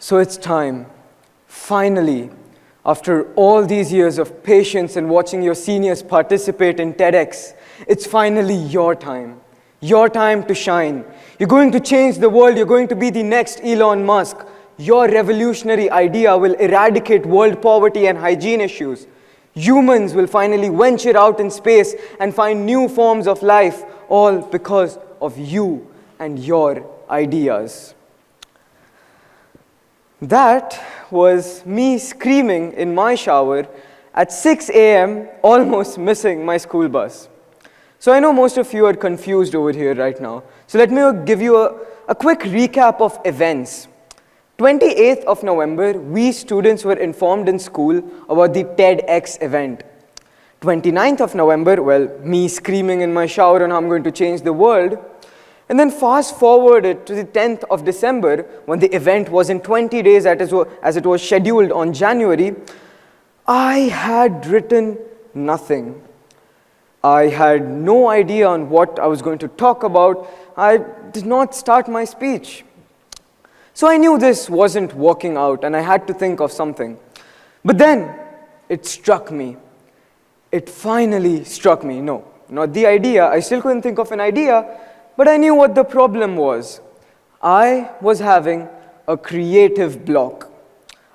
So it's time, finally, after all these years of patience and watching your seniors participate in TEDx, it's finally your time to shine. You're going to change the world, you're going to be the next Elon Musk. Your revolutionary idea will eradicate world poverty and hygiene issues. Humans will finally venture out in space and find new forms of life, all because of you and your ideas. That was me screaming in my shower at 6 a.m., almost missing my school bus. So I know most of you are confused over here right now. So let me give you a quick recap of events. 28th of November, we students were informed in school about the TEDx event. 29th of November, well, me screaming in my shower on how I'm going to change the world. And then fast forwarded to the 10th of December, when the event was in 20 days as it was scheduled on January, I had written nothing. I had no idea on what I was going to talk about. I did not start my speech. So I knew this wasn't working out and I had to think of something. But then it struck me. It finally struck me. No, not the idea. I still couldn't think of an idea, but I knew what the problem was. I was having a creative block.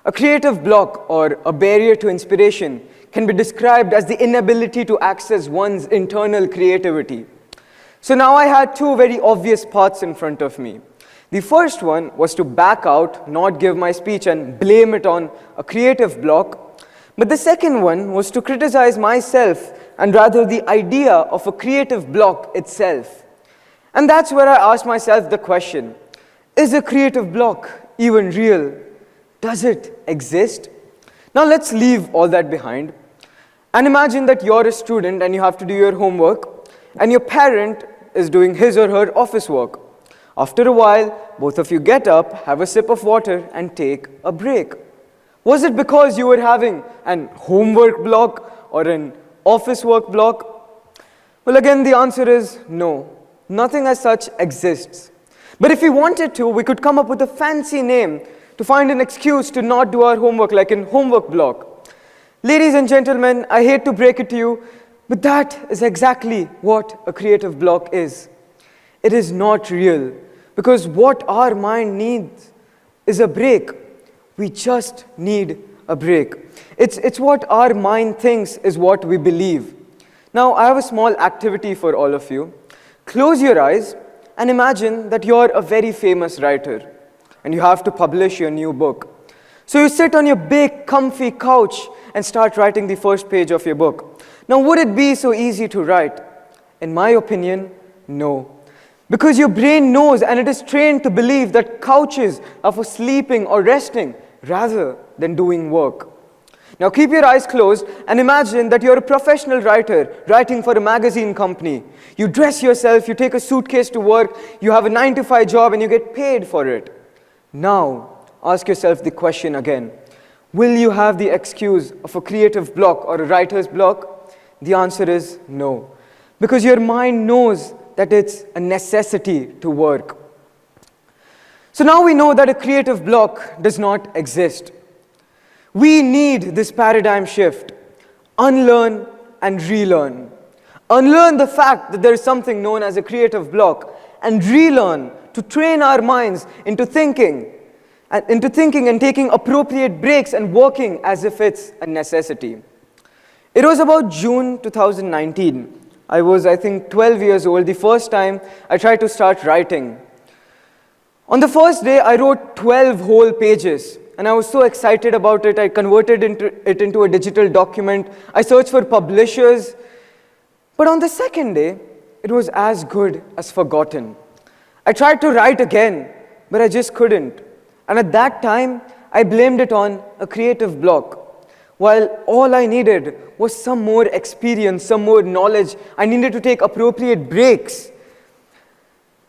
A creative block, or a barrier to inspiration, can be described as the inability to access one's internal creativity. So now I had two very obvious paths in front of me. The first one was to back out, not give my speech, and blame it on a creative block. But the second one was to criticize myself and rather the idea of a creative block itself. And that's where I asked myself the question, is a creative block even real? Does it exist? Now let's leave all that behind and imagine that you're a student and you have to do your homework and your parent is doing his or her office work. After a while, both of you get up, have a sip of water, and take a break. Was it because you were having an homework block or an office work block? Well, again, the answer is no. Nothing as such exists. But if we wanted to, we could come up with a fancy name to find an excuse to not do our homework, like in homework block. Ladies and gentlemen, I hate to break it to you, but that is exactly what a creative block is. It is not real, because what our mind needs is a break. We just need a break. It's what our mind thinks is what we believe. Now, I have a small activity for all of you. Close your eyes and imagine that you're a very famous writer and you have to publish your new book. So you sit on your big, comfy couch and start writing the first page of your book. Now, would it be so easy to write? In my opinion, no. Because your brain knows and it is trained to believe that couches are for sleeping or resting rather than doing work. Now keep your eyes closed and imagine that you're a professional writer writing for a magazine company. You dress yourself, you take a suitcase to work, you have a 9-to-5 job and you get paid for it. Now ask yourself the question again. Will you have the excuse of a creative block or a writer's block? The answer is no. Because your mind knows that it's a necessity to work. So now we know that a creative block does not exist. We need this paradigm shift. Unlearn and relearn. Unlearn the fact that there is something known as a creative block and relearn to train our minds into thinking and taking appropriate breaks and working as if it's a necessity. It was about June 2019. I was, I think, 12 years old, the first time I tried to start writing. On the first day, I wrote 12 whole pages, and I was so excited about it. I converted it into a digital document. I searched for publishers. But on the second day, it was as good as forgotten. I tried to write again, but I just couldn't. And at that time, I blamed it on a creative block. While all I needed was some more experience, some more knowledge, I needed to take appropriate breaks.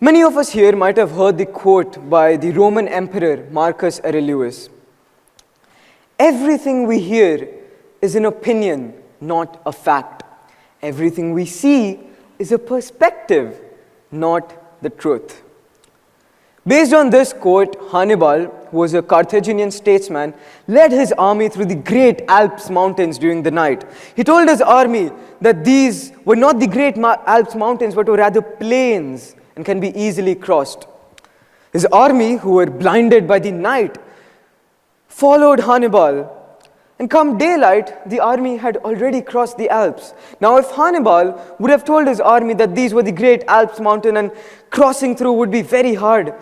Many of us here might have heard the quote by the Roman Emperor Marcus Aurelius. Everything we hear is an opinion, not a fact. Everything we see is a perspective, not the truth. Based on this quote, Hannibal, who was a Carthaginian statesman, led his army through the great Alps mountains during the night. He told his army that these were not the great Alps mountains, but were rather plains and can be easily crossed. His army, who were blinded by the night, followed Hannibal. And come daylight, the army had already crossed the Alps. Now, if Hannibal would have told his army that these were the great Alps mountain and crossing through would be very hard,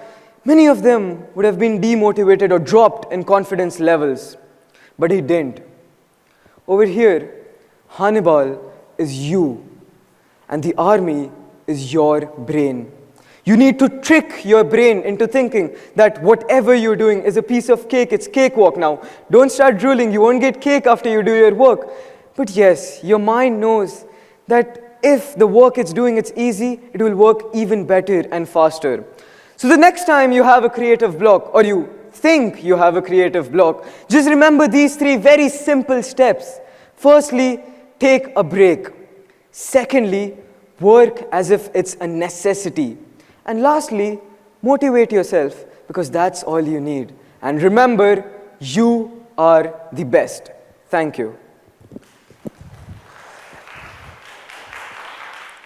many of them would have been demotivated or dropped in confidence levels. But he didn't. Over here, Hannibal is you, and the army is your brain. You need to trick your brain into thinking that whatever you're doing is a piece of cake. It's cakewalk now. Don't start drooling. You won't get cake after you do your work. But yes, your mind knows that if the work it's doing it's easy, it will work even better and faster. So the next time you have a creative block, or you think you have a creative block, just remember these 3 very simple steps. Firstly, take a break. Secondly, work as if it's a necessity. And lastly, motivate yourself, because that's all you need. And remember, you are the best. Thank you.